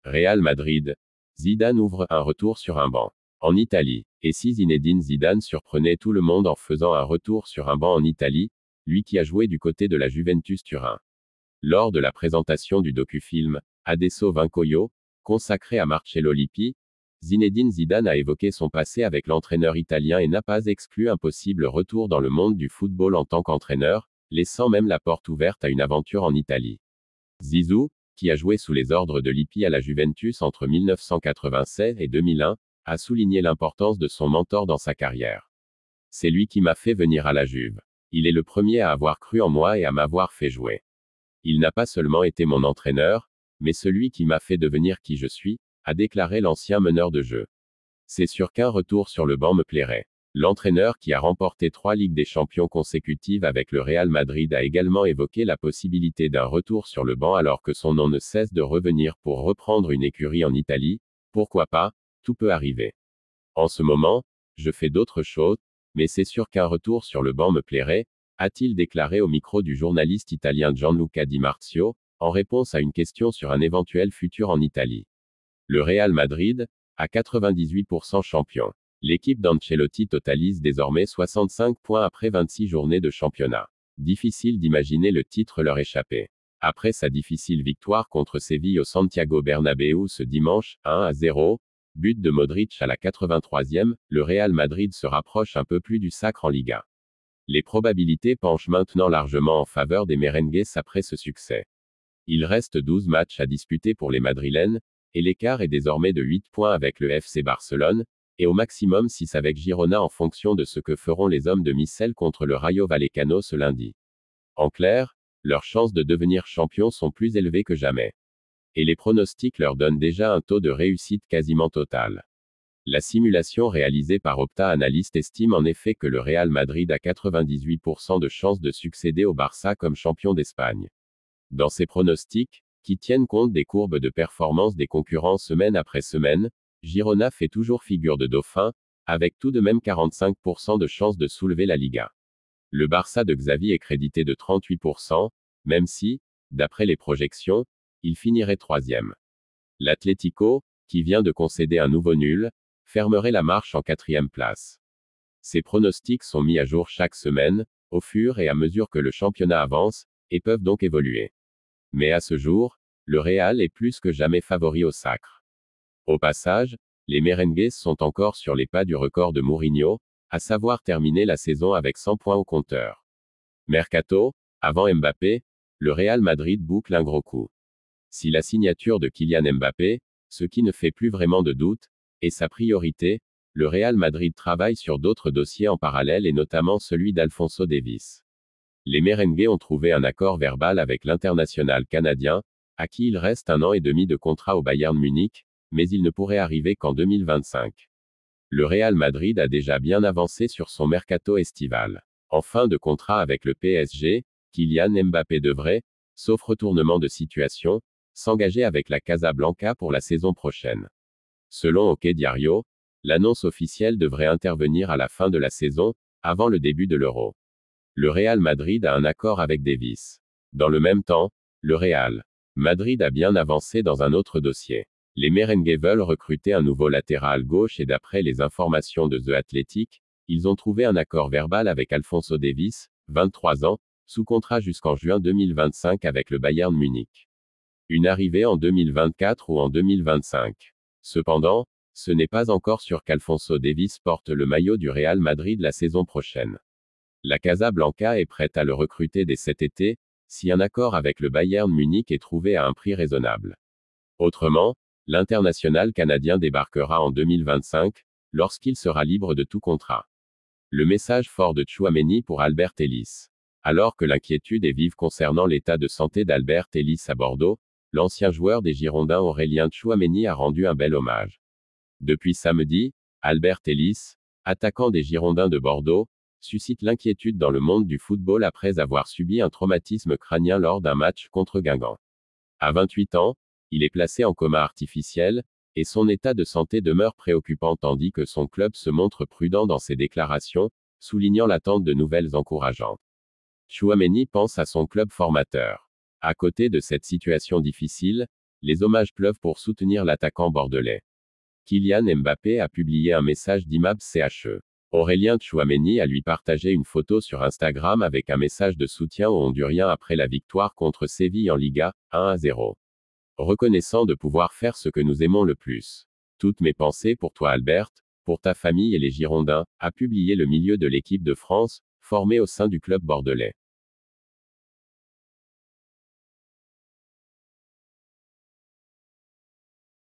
Real Madrid. Zidane ouvre un retour sur un banc. En Italie. Et si Zinedine Zidane surprenait tout le monde en faisant un retour sur un banc en Italie, lui qui a joué du côté de la Juventus Turin. Lors de la présentation du docufilm Adesso vinco io, consacré à Marcello Lippi, Zinedine Zidane a évoqué son passé avec l'entraîneur italien et n'a pas exclu un possible retour dans le monde du football en tant qu'entraîneur, laissant même la porte ouverte à une aventure en Italie. Zizou, qui a joué sous les ordres de Lippi à la Juventus entre 1996 et 2001, a souligné l'importance de son mentor dans sa carrière. C'est lui qui m'a fait venir à la Juve. Il est le premier à avoir cru en moi et à m'avoir fait jouer. Il n'a pas seulement été mon entraîneur, mais celui qui m'a fait devenir qui je suis, a déclaré l'ancien meneur de jeu. C'est sûr qu'un retour sur le banc me plairait. L'entraîneur qui a remporté 3 Ligues des Champions consécutives avec le Real Madrid a également évoqué la possibilité d'un retour sur le banc alors que son nom ne cesse de revenir pour reprendre une écurie en Italie. Pourquoi pas, tout peut arriver. En ce moment, je fais d'autres choses, mais c'est sûr qu'un retour sur le banc me plairait, a-t-il déclaré au micro du journaliste italien Gianluca Di Marzio, en réponse à une question sur un éventuel futur en Italie. Le Real Madrid, à 98% champion. L'équipe d'Ancelotti totalise désormais 65 points après 26 journées de championnat. Difficile d'imaginer le titre leur échapper. Après sa difficile victoire contre Séville au Santiago Bernabéu ce dimanche, 1-0, but de Modric à la 83e, le Real Madrid se rapproche un peu plus du sacre en Liga. Les probabilités penchent maintenant largement en faveur des merengues après ce succès. Il reste 12 matchs à disputer pour les Madrilènes, et l'écart est désormais de 8 points avec le FC Barcelone, et au maximum 6 avec Girona en fonction de ce que feront les hommes de Missel contre le Rayo Vallecano ce lundi. En clair, leurs chances de devenir champions sont plus élevées que jamais. Et les pronostics leur donnent déjà un taux de réussite quasiment total. La simulation réalisée par Opta Analyst estime en effet que le Real Madrid a 98% de chances de succéder au Barça comme champion d'Espagne. Dans ces pronostics, qui tiennent compte des courbes de performance des concurrents semaine après semaine, Girona fait toujours figure de dauphin, avec tout de même 45% de chances de soulever la Liga. Le Barça de Xavi est crédité de 38%, même si, d'après les projections, il finirait troisième. L'Atlético, qui vient de concéder un nouveau nul, fermerait la marche en 4e place. Ces pronostics sont mis à jour chaque semaine, au fur et à mesure que le championnat avance, et peuvent donc évoluer. Mais à ce jour, le Real est plus que jamais favori au sacre. Au passage, les merengues sont encore sur les pas du record de Mourinho, à savoir terminer la saison avec 100 points au compteur. Mercato, avant Mbappé, le Real Madrid boucle un gros coup. Si la signature de Kylian Mbappé, ce qui ne fait plus vraiment de doute, est sa priorité, le Real Madrid travaille sur d'autres dossiers en parallèle et notamment celui d'Alphonso Davies. Les merengues ont trouvé un accord verbal avec l'international canadien, à qui il reste 1 an et demi de contrat au Bayern Munich, mais il ne pourrait arriver qu'en 2025. Le Real Madrid a déjà bien avancé sur son mercato estival. En fin de contrat avec le PSG, Kylian Mbappé devrait, sauf retournement de situation, s'engager avec la Casablanca pour la saison prochaine. Selon OK Diario, l'annonce officielle devrait intervenir à la fin de la saison, avant le début de l'Euro. Le Real Madrid a un accord avec Davies. Dans le même temps, le Real Madrid a bien avancé dans un autre dossier. Les merengues veulent recruter un nouveau latéral gauche et d'après les informations de The Athletic, ils ont trouvé un accord verbal avec Alphonso Davies, 23 ans, sous contrat jusqu'en juin 2025 avec le Bayern Munich. Une arrivée en 2024 ou en 2025. Cependant, ce n'est pas encore sûr qu'Alphonso Davies porte le maillot du Real Madrid la saison prochaine. La Casablanca est prête à le recruter dès cet été, si un accord avec le Bayern Munich est trouvé à un prix raisonnable. Autrement, l'international canadien débarquera en 2025, lorsqu'il sera libre de tout contrat. Le message fort de Tchouaméni pour Albert Ellis. Alors que l'inquiétude est vive concernant l'état de santé d'Albert Ellis à Bordeaux, l'ancien joueur des Girondins Aurélien Tchouaméni a rendu un bel hommage. Depuis samedi, Albert Ellis, attaquant des Girondins de Bordeaux, suscite l'inquiétude dans le monde du football après avoir subi un traumatisme crânien lors d'un match contre Guingamp. À 28 ans, il est placé en coma artificiel, et son état de santé demeure préoccupant tandis que son club se montre prudent dans ses déclarations, soulignant l'attente de nouvelles encourageantes. Tchouaméni pense à son club formateur. À côté de cette situation difficile, les hommages pleuvent pour soutenir l'attaquant bordelais. Kylian Mbappé a publié un message d'Imab CHE. Aurélien Tchouaméni a lui partagé une photo sur Instagram avec un message de soutien aux Honduriens après la victoire contre Séville en Liga, 1-0. Reconnaissant de pouvoir faire ce que nous aimons le plus. Toutes mes pensées pour toi Albert, pour ta famille et les Girondins, a publié le milieu de l'équipe de France, formé au sein du club bordelais.